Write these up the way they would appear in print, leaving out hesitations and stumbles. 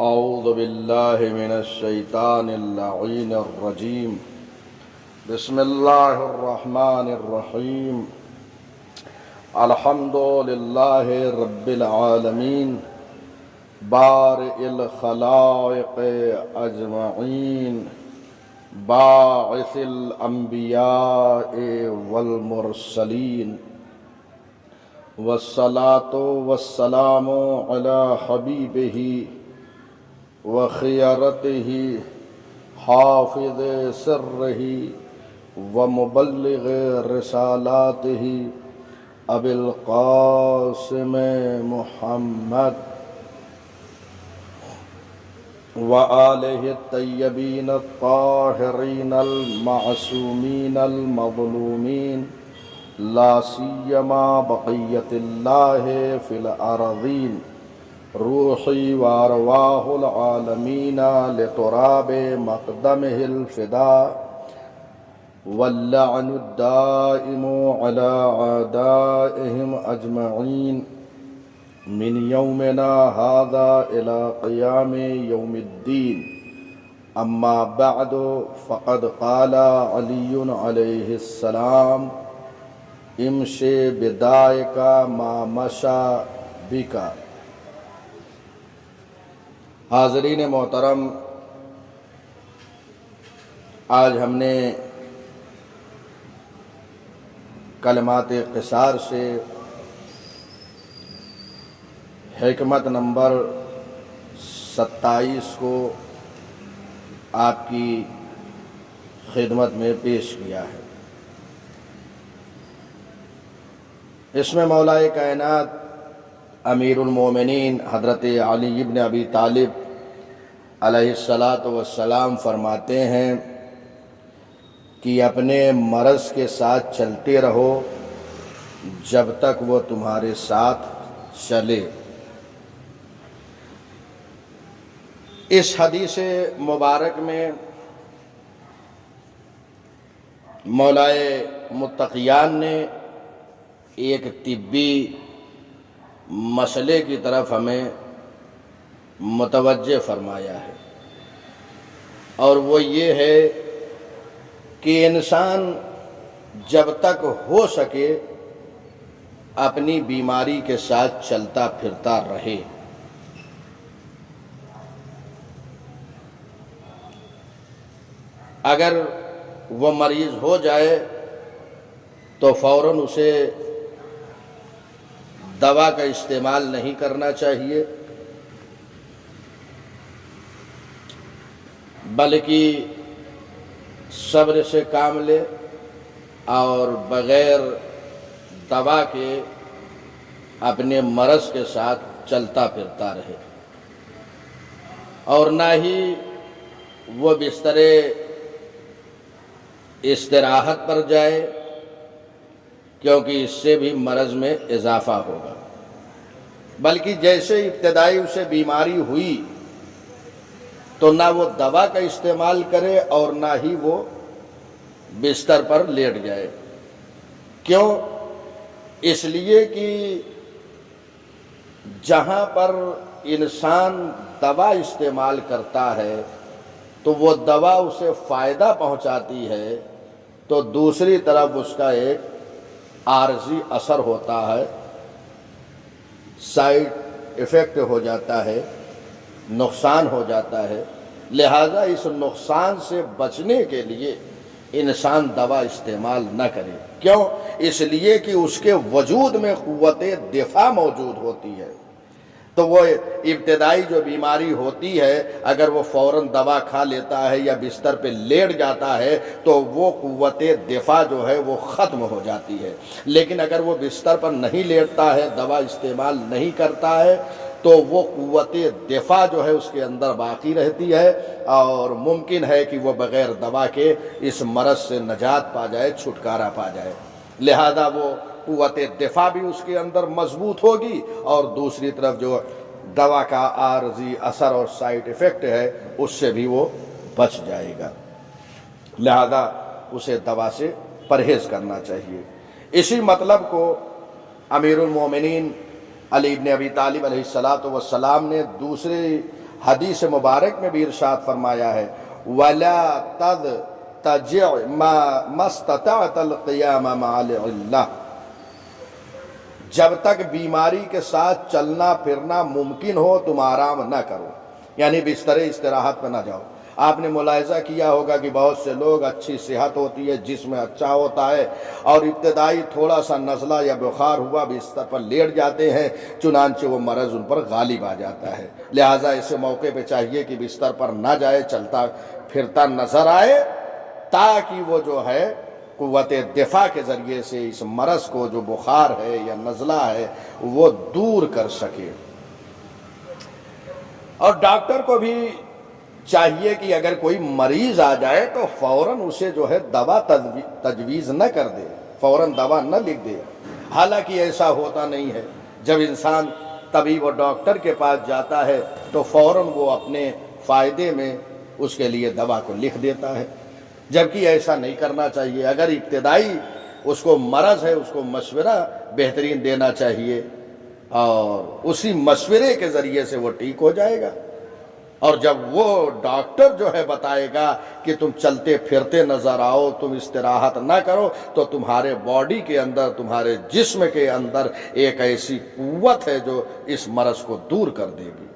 اعوذ باللہ من الشیطان اللعین الرجیم بسم اللہ الرحمن الرحیم الحمد للہ رب العالمین بارئ الخلائق اجمعین باعث الانبیاء والمرسلین والصلاة والسلام علی حبیبہ وخیرتہ حافظ سرہ ومبلغ رسالاتہ ابی القاسم محمد وآلہ الطیبین الطاہرین المعصومین المظلومین لا سیما بقیت اللہ فی الارضین روحی وارواح العالمین لتراب مقدمہ الفداء واللعن الدائم على اعدائهم اجمعین من یومنا هذا الى قیام یوم الدین اما بعد فقد قال علی علیہ السلام امشِ بدائک ما مشى بک۔ حاضرین محترم، آج ہم نے کلمات قصار سے حکمت نمبر 27 کو آپ کی خدمت میں پیش کیا ہے۔ اس میں مولا کائنات امیر المومنین حضرت علی ابن ابی طالب علیہ السلام فرماتے ہیں کہ اپنے مرض کے ساتھ چلتے رہو جب تک وہ تمہارے ساتھ چلے۔ اس حدیث مبارک میں مولا متقیان نے ایک طبی مسئلے کی طرف ہمیں متوجہ فرمایا ہے، اور وہ یہ ہے کہ انسان جب تک ہو سکے اپنی بیماری کے ساتھ چلتا پھرتا رہے۔ اگر وہ مریض ہو جائے تو فوراً اسے دوا کا استعمال نہیں کرنا چاہیے، بلکہ صبر سے کام لے اور بغیر دوا کے اپنے مرض کے ساتھ چلتا پھرتا رہے، اور نہ ہی وہ بستر استراحت پر جائے، کیونکہ اس سے بھی مرض میں اضافہ ہوگا، بلکہ جیسے ابتدائی اسے بیماری ہوئی تو نہ وہ دوا کا استعمال کرے اور نہ ہی وہ بستر پر لیٹ جائے۔ کیوں؟ اس لیے کہ جہاں پر انسان دوا استعمال کرتا ہے تو وہ دوا اسے فائدہ پہنچاتی ہے، تو دوسری طرف اس کا ایک عارضی اثر ہوتا ہے، سائیڈ ایفیکٹ ہو جاتا ہے، نقصان ہو جاتا ہے۔ لہذا اس نقصان سے بچنے کے لیے انسان دوا استعمال نہ کرے۔ کیوں؟ اس لیے کہ اس کے وجود میں قوت دفاع موجود ہوتی ہے، تو وہ ابتدائی جو بیماری ہوتی ہے اگر وہ فوراً دوا کھا لیتا ہے یا بستر پہ لیٹ جاتا ہے تو وہ قوت دفاع جو ہے وہ ختم ہو جاتی ہے، لیکن اگر وہ بستر پر نہیں لیٹتا ہے، دوا استعمال نہیں کرتا ہے، تو وہ قوت دفاع جو ہے اس کے اندر باقی رہتی ہے، اور ممکن ہے کہ وہ بغیر دوا کے اس مرض سے نجات پا جائے، چھٹکارا پا جائے۔ لہذا وہ قوت دفاع بھی اس کے اندر مضبوط ہوگی، اور دوسری طرف جو دوا کا عارضی اثر اور سائیڈ ایفیکٹ ہے اس سے بھی وہ بچ جائے گا۔ لہذا اسے دوا سے پرہیز کرنا چاہیے۔ اسی مطلب کو امیر المومنین علی ابن ابی طالب علیہ السلام نے دوسرے حدیث مبارک میں بھی ارشاد فرمایا ہے وَلَا تَضْطَجِعْ مَا اسْتَطَعْتَ الْقِيَامَ مَعَ الْعِلَّةِ، جب تک بیماری کے ساتھ چلنا پھرنا ممکن ہو تم آرام نہ کرو، یعنی بستر استراحت پہ نہ جاؤ۔ آپ نے ملاحظہ کیا ہوگا کہ بہت سے لوگ اچھی صحت ہوتی ہے، جسم اچھا ہوتا ہے، اور ابتدائی تھوڑا سا نزلہ یا بخار ہوا بستر پر لیٹ جاتے ہیں، چنانچہ وہ مرض ان پر غالب آ جاتا ہے۔ لہٰذا ایسے موقع پہ چاہیے کہ بستر پر نہ جائے، چلتا پھرتا نظر آئے، تاکہ وہ جو ہے قوت دفاع کے ذریعے سے اس مرض کو جو بخار ہے یا نزلہ ہے وہ دور کر سکے۔ اور ڈاکٹر کو بھی چاہیے کہ اگر کوئی مریض آ جائے تو فوراً اسے جو ہے دوا تجویز نہ کر دے، فوراً دوا نہ لکھ دے۔ حالانکہ ایسا ہوتا نہیں ہے، جب انسان طبیب و ڈاکٹر کے پاس جاتا ہے تو فوراً وہ اپنے فائدے میں اس کے لیے دوا کو لکھ دیتا ہے، جبکہ ایسا نہیں کرنا چاہیے۔ اگر ابتدائی اس کو مرض ہے، اس کو مشورہ بہترین دینا چاہیے، اور اسی مشورے کے ذریعے سے وہ ٹھیک ہو جائے گا۔ اور جب وہ ڈاکٹر جو ہے بتائے گا کہ تم چلتے پھرتے نظر آؤ، تم استراحت نہ کرو، تو تمہارے باڈی کے اندر، تمہارے جسم کے اندر ایک ایسی قوت ہے جو اس مرض کو دور کر دے گی۔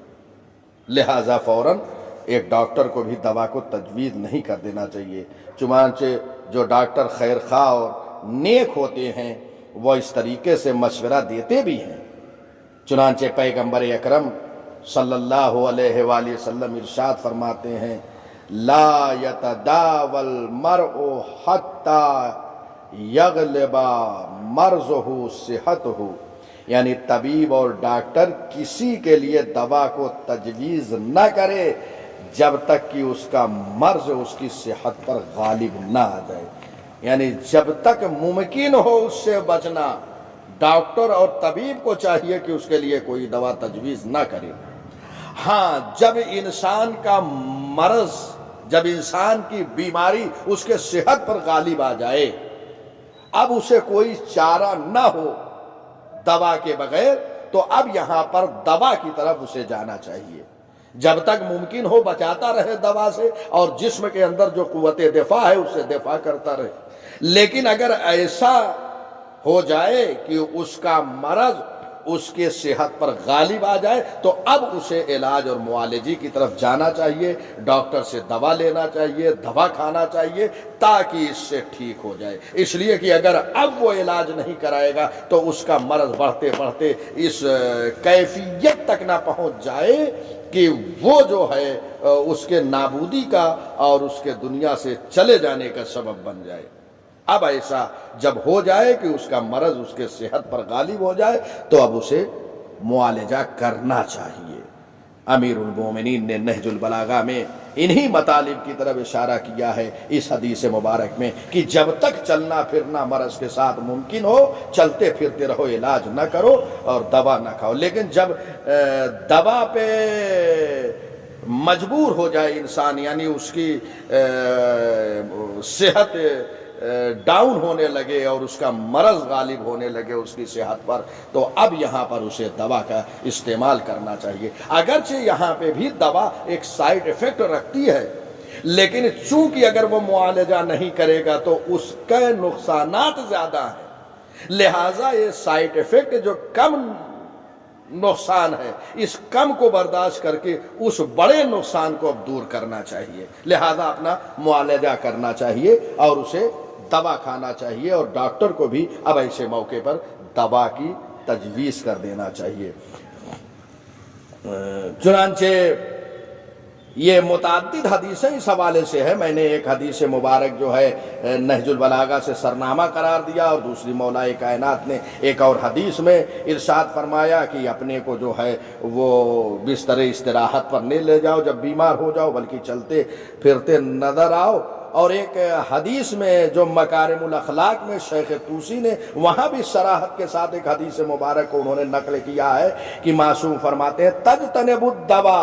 لہٰذا فوراً ایک ڈاکٹر کو بھی دوا کو تجویز نہیں کر دینا چاہیے۔ چنانچہ جو ڈاکٹر خیر خواہ اور نیک ہوتے ہیں وہ اس طریقے سے مشورہ دیتے بھی ہیں۔ چنانچہ پیغمبر اکرم صلی اللہ علیہ وآلہ وسلم ارشاد فرماتے ہیں لا يتداوى المرء حتى يغلب مرضه صحته، یعنی طبیب اور ڈاکٹر کسی کے لیے دوا کو تجویز نہ کرے جب تک کہ اس کا مرض اس کی صحت پر غالب نہ آ جائے، یعنی جب تک ممکن ہو اس سے بچنا ڈاکٹر اور طبیب کو چاہیے کہ اس کے لیے کوئی دوا تجویز نہ کرے۔ ہاں، جب انسان کا مرض، جب انسان کی بیماری اس کے صحت پر غالب آ جائے، اب اسے کوئی چارہ نہ ہو دوا کے بغیر، تو اب یہاں پر دوا کی طرف اسے جانا چاہیے۔ جب تک ممکن ہو بچاتا رہے دوا سے، اور جسم کے اندر جو قوت دفاع ہے اس سے دفاع کرتا رہے۔ لیکن اگر ایسا ہو جائے کہ اس کا مرض اس کے صحت پر غالب آ جائے، تو اب اسے علاج اور معالجے کی طرف جانا چاہیے، ڈاکٹر سے دوا لینا چاہیے، دوا کھانا چاہیے، تاکہ اس سے ٹھیک ہو جائے۔ اس لیے کہ اگر اب وہ علاج نہیں کرائے گا تو اس کا مرض بڑھتے بڑھتے اس کیفیت تک نہ پہنچ جائے کہ وہ جو ہے اس کے نابودی کا اور اس کے دنیا سے چلے جانے کا سبب بن جائے۔ اب ایسا جب ہو جائے کہ اس کا مرض اس کے صحت پر غالب ہو جائے تو اب اسے معالجہ کرنا چاہیے۔ امیر المومنین نے نہج البلاغہ میں انہی مطالب کی طرف اشارہ کیا ہے اس حدیث مبارک میں کہ جب تک چلنا پھرنا مرض کے ساتھ ممکن ہو، چلتے پھرتے رہو، علاج نہ کرو اور دوا نہ کھاؤ۔ لیکن جب دوا پہ مجبور ہو جائے انسان، یعنی اس کی صحت ڈاؤن ہونے لگے اور اس کا مرض غالب ہونے لگے اس کی صحت پر، تو اب یہاں پر اسے دوا کا استعمال کرنا چاہیے۔ اگرچہ یہاں پہ بھی دوا ایک سائیڈ ایفیکٹ رکھتی ہے، لیکن چونکہ اگر وہ معالجہ نہیں کرے گا تو اس کے نقصانات زیادہ ہیں، لہٰذا یہ سائیڈ ایفیکٹ جو کم نقصان ہے، اس کم کو برداشت کر کے اس بڑے نقصان کو اب دور کرنا چاہیے۔ لہٰذا اپنا معالجہ کرنا چاہیے اور اسے دوا کھانا چاہیے، اور ڈاکٹر کو بھی اب ایسے موقع پر دوا کی تجویز کر دینا چاہیے۔ چنانچہ یہ متعدد حدیثیں اس حوالے سے ہے۔ میں نے ایک حدیث مبارک جو ہے نہج البلاغہ سے سرنامہ قرار دیا، اور دوسری مولا کائنات نے ایک اور حدیث میں ارشاد فرمایا کہ اپنے کو جو ہے وہ بستر استراحت پر نہیں لے جاؤ جب بیمار ہو جاؤ، بلکہ چلتے پھرتے نظر آؤ۔ اور ایک حدیث میں جو مکارم الاخلاق میں شیخ طوسی نے وہاں بھی صراحت کے ساتھ ایک حدیث مبارک کو انہوں نے نقل کیا ہے کہ معصوم فرماتے ہیں تجتنب الدوا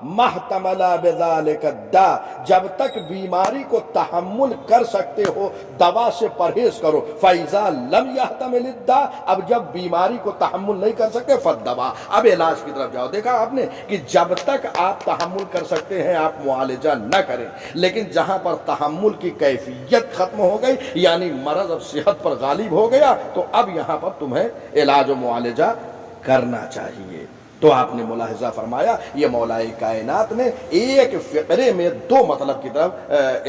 محتمل بذالک الداء، جب تک بیماری کو تحمل کر سکتے ہو دوا سے پرہیز کرو. فاذا لم يحتمل الداء، اب جب بیماری کو تحمل نہیں کر سکتے فالدواء، اب علاج کی طرف جاؤ. دیکھا آپ نے کہ جب تک آپ تحمل کر سکتے ہیں آپ معالجہ نہ کریں، لیکن جہاں پر تحمل کی کیفیت ختم ہو گئی یعنی مرض اب صحت پر غالب ہو گیا تو اب یہاں پر تمہیں علاج و معالجہ کرنا چاہیے. تو آپ نے ملاحظہ فرمایا یہ مولا کائنات نے ایک فقرے میں دو مطلب کی طرف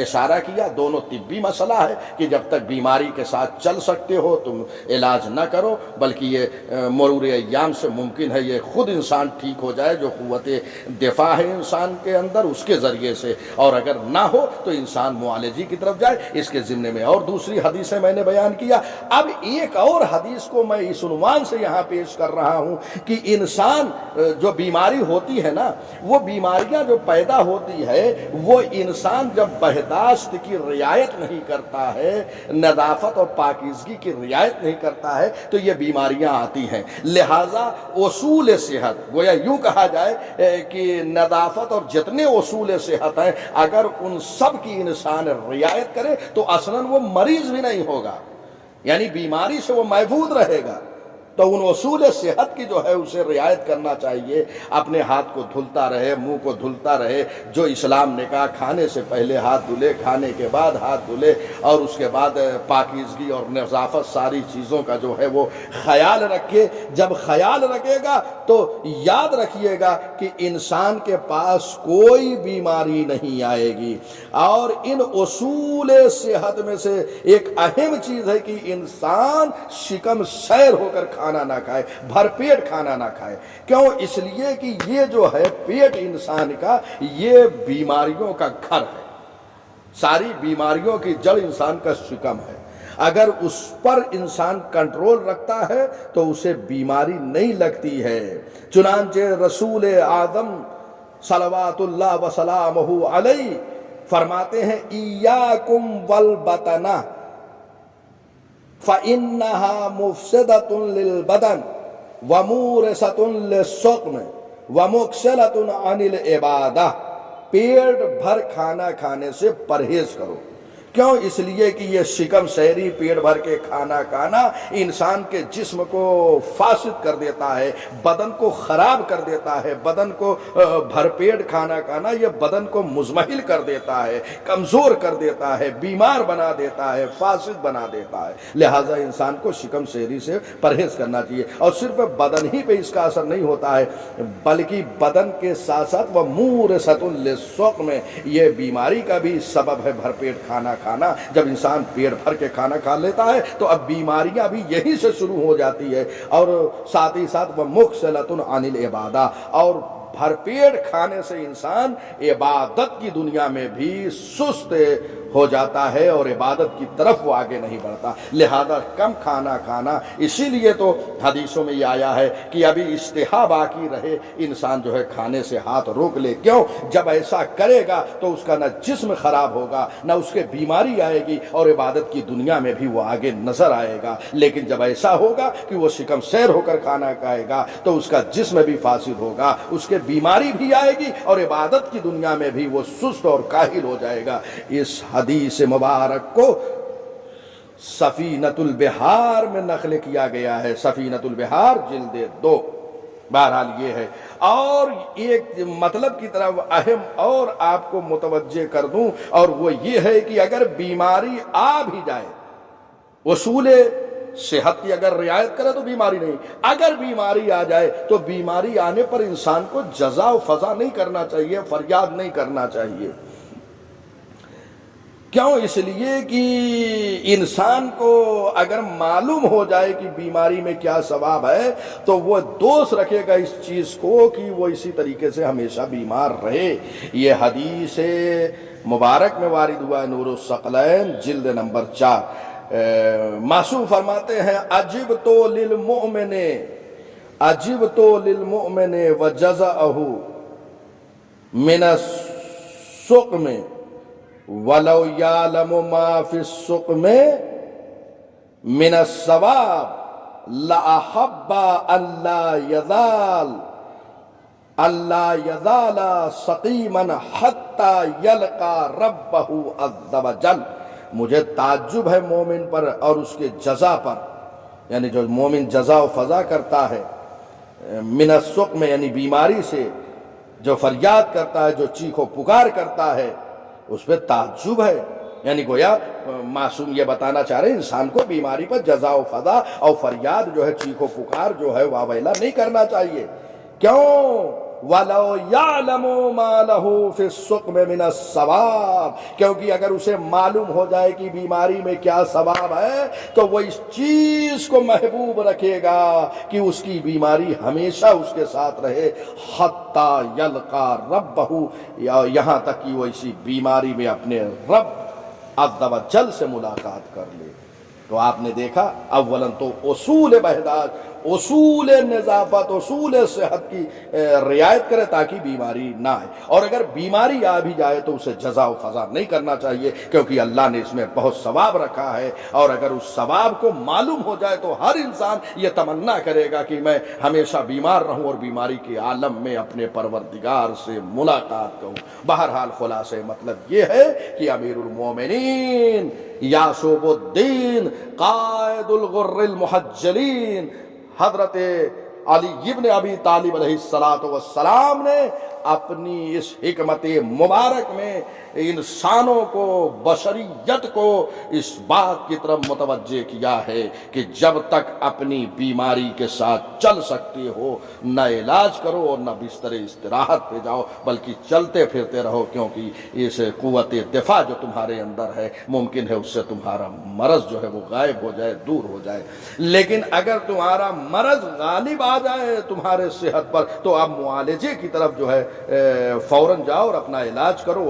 اشارہ کیا. دونوں طبی مسئلہ ہے کہ جب تک بیماری کے ساتھ چل سکتے ہو تم علاج نہ کرو، بلکہ یہ مرور ایام سے ممکن ہے یہ خود انسان ٹھیک ہو جائے جو قوت دفاع ہے انسان کے اندر اس کے ذریعے سے، اور اگر نہ ہو تو انسان معالجی کی طرف جائے. اس کے ضمن میں اور دوسری حدیثیں میں نے بیان کیا. اب ایک اور حدیث کو میں اس عنوان سے یہاں پیش کر رہا ہوں کہ انسان جو بیماری ہوتی ہے نا، وہ بیماریاں جو پیدا ہوتی ہے وہ انسان جب بہداشت کی رعایت نہیں کرتا ہے، نظافت اور پاکیزگی کی رعایت نہیں کرتا ہے تو یہ بیماریاں آتی ہیں. لہٰذا اصول صحت، گویا یوں کہا جائے کہ نظافت اور جتنے اصول صحت ہیں اگر ان سب کی انسان رعایت کرے تو اصلاً وہ مریض بھی نہیں ہوگا، یعنی بیماری سے وہ محفوظ رہے گا. تو ان اصول صحت کی جو ہے اسے رعایت کرنا چاہیے. اپنے ہاتھ کو دھلتا رہے، منہ کو دھلتا رہے، جو اسلام نے کہا کھانے سے پہلے ہاتھ دھلے، کھانے کے بعد ہاتھ دھلے، اور اس کے بعد پاکیزگی اور نظافت ساری چیزوں کا جو ہے وہ خیال رکھے. جب خیال رکھے گا تو یاد رکھیے گا کہ انسان کے پاس کوئی بیماری نہیں آئے گی. اور ان اصول صحت میں سے ایک اہم چیز ہے کہ انسان شکم سیر ہو کر کھانا نہ کھائے، بھر پیٹ کھانا نہ کھائے. کیوں؟ اس لیے کہ یہ جو ہے پیٹ انسان کا یہ بیماریوں کا گھر ہے. ساری بیماریوں کی جڑ انسان کا شکم ہے. اگر اس پر انسان کنٹرول رکھتا ہے تو اسے بیماری نہیں لگتی ہے. چنانچہ رسول اعظم صلوات اللہ وسلامہ علیہ فرماتے ہیں ایاکم والبطنہ فَإِنَّهَا مُفْسِدَةٌ لِلْبَدَنِ وَمُورِثَةٌ لِلسُّقْمِ وَمُكْسِلَةٌ عَنِ الْعِبَادَةِ. پیٹ بھر کھانا کھانے سے پرہیز کرو. کیوں؟ اس لیے کہ یہ شکم سیری، پیٹ بھر کے کھانا کھانا انسان کے جسم کو فاسد کر دیتا ہے، بدن کو خراب کر دیتا ہے. بدن کو بھر پیٹ کھانا کھانا یہ بدن کو مزمحل کر دیتا ہے، کمزور کر دیتا ہے، بیمار بنا دیتا ہے، فاسد بنا دیتا ہے. لہٰذا انسان کو شکم سیری سے پرہیز کرنا چاہیے. اور صرف بدن ہی پہ اس کا اثر نہیں ہوتا ہے بلکہ بدن کے ساتھ ساتھ وہ مورثۃ للسقم، یہ بیماری کا بھی سبب ہے بھر پیٹ کھانا کھانا. جب انسان پیٹ بھر کے کھانا کھا لیتا ہے تو اب بیماریاں بھی یہی سے شروع ہو جاتی ہے. اور ساتھ ہی ساتھ وہ مُخْسِلَةٌ عَنِ الْعِبَادَةِ، اور بھر پیٹ کھانے سے انسان عبادت کی دنیا میں بھی سست ہو جاتا ہے اور عبادت کی طرف وہ آگے نہیں بڑھتا. لہذا کم کھانا کھانا. اسی لیے تو حدیثوں میں یہ آیا ہے کہ ابھی اشتہا باقی رہے انسان جو ہے کھانے سے ہاتھ روک لے. کیوں؟ جب ایسا کرے گا تو اس کا نہ جسم خراب ہوگا نہ اس کے بیماری آئے گی اور عبادت کی دنیا میں بھی وہ آگے نظر آئے گا. لیکن جب ایسا ہوگا کہ وہ شکم سیر ہو کر کھانا کھائے گا تو اس کا جسم بھی فاسد ہوگا، اس کے بیماری بھی آئے گی اور عبادت کی دنیا میں بھی وہ سست اور کاہل ہو جائے گا. اس حدیث مبارک کو سفینۃ البحار میں نقل کیا گیا ہے. سفینۃ البحار جلد 2. بہرحال یہ ہے. اور ایک مطلب کی طرف اہم اور آپ کو متوجہ کر دوں، اور وہ یہ ہے کہ اگر بیماری آ بھی جائے، اصول صحت کی اگر رعایت کرے تو بیماری نہیں. اگر بیماری آ جائے تو بیماری آنے پر انسان کو جزا و فضا نہیں کرنا چاہیے، فریاد نہیں کرنا چاہیے. کیوں؟ اس لیے کہ انسان کو اگر معلوم ہو جائے کہ بیماری میں کیا ثواب ہے تو وہ دوست رکھے گا اس چیز کو کہ وہ اسی طریقے سے ہمیشہ بیمار رہے. یہ حدیث مبارک میں وارد ہوا ہے نور الثقلین جلد نمبر 4. معصوم فرماتے ہیں عجبت للمؤمن وجزعہ من السقم ولو یعلم ما فی السقم من الثواب لأحب ان لا یزال اللہ یزال سقیما حتی یلقا ربہ عز وجل، مجھے تعجب ہے مومن پر اور اس کے جزا پر، یعنی جو مومن جزا و فضا کرتا ہے، من السقم یعنی بیماری سے، جو فریاد کرتا ہے، جو چیخ و پکار کرتا ہے، اس پہ تعجب ہے۔ یعنی گویا معصوم یہ بتانا چاہ رہے ہیں انسان کو بیماری پر جزا و فضا اور فریاد جو ہے، چیخ و پکار جو ہے، واویلا نہیں کرنا چاہیے۔ کیوں؟ وَلَوْ يَعْلَمُ مَا لَهُ فِي السُّقْمِ مِنَ الثَّوَابِ، کیونکہ اگر اسے معلوم ہو جائے کہ بیماری میں کیا ثواب ہے تو وہ اس چیز کو محبوب رکھے گا کہ اس کی بیماری ہمیشہ اس کے ساتھ رہے، حَتَّى يَلْقَى رَبَّهُ، یہاں تک کہ وہ اسی بیماری میں اپنے رب عز و جل سے ملاقات کر لے۔ تو آپ نے دیکھا اولاً تو اصول بہداشت، اصول نظافت، اصول صحت کی رعایت کرے تاکہ بیماری نہ آئے، اور اگر بیماری آ بھی جائے تو اسے جزا و فضا نہیں کرنا چاہیے، کیونکہ اللہ نے اس میں بہت ثواب رکھا ہے، اور اگر اس ثواب کو معلوم ہو جائے تو ہر انسان یہ تمنا کرے گا کہ میں ہمیشہ بیمار رہوں اور بیماری کے عالم میں اپنے پروردگار سے ملاقات کروں۔ بہرحال خلاصہ مطلب یہ ہے کہ امیر المومنین یعقوب الدین قائد الغر المحجلین حضرت علی ابن ابی طالب علیہ السلام نے اپنی اس حکمت مبارک میں انسانوں کو، بشریت کو اس بات کی طرف متوجہ کیا ہے کہ جب تک اپنی بیماری کے ساتھ چل سکتے ہو، نہ علاج کرو اور نہ بستر استراحت پہ جاؤ، بلکہ چلتے پھرتے رہو، کیونکہ اس قوت دفاع جو تمہارے اندر ہے ممکن ہے اس سے تمہارا مرض جو ہے وہ غائب ہو جائے، دور ہو جائے۔ لیکن اگر تمہارا مرض غالب آ جائے تمہارے صحت پر تو اب معالجے کی طرف جو ہے فوراً جاؤ اور اپنا علاج کرو۔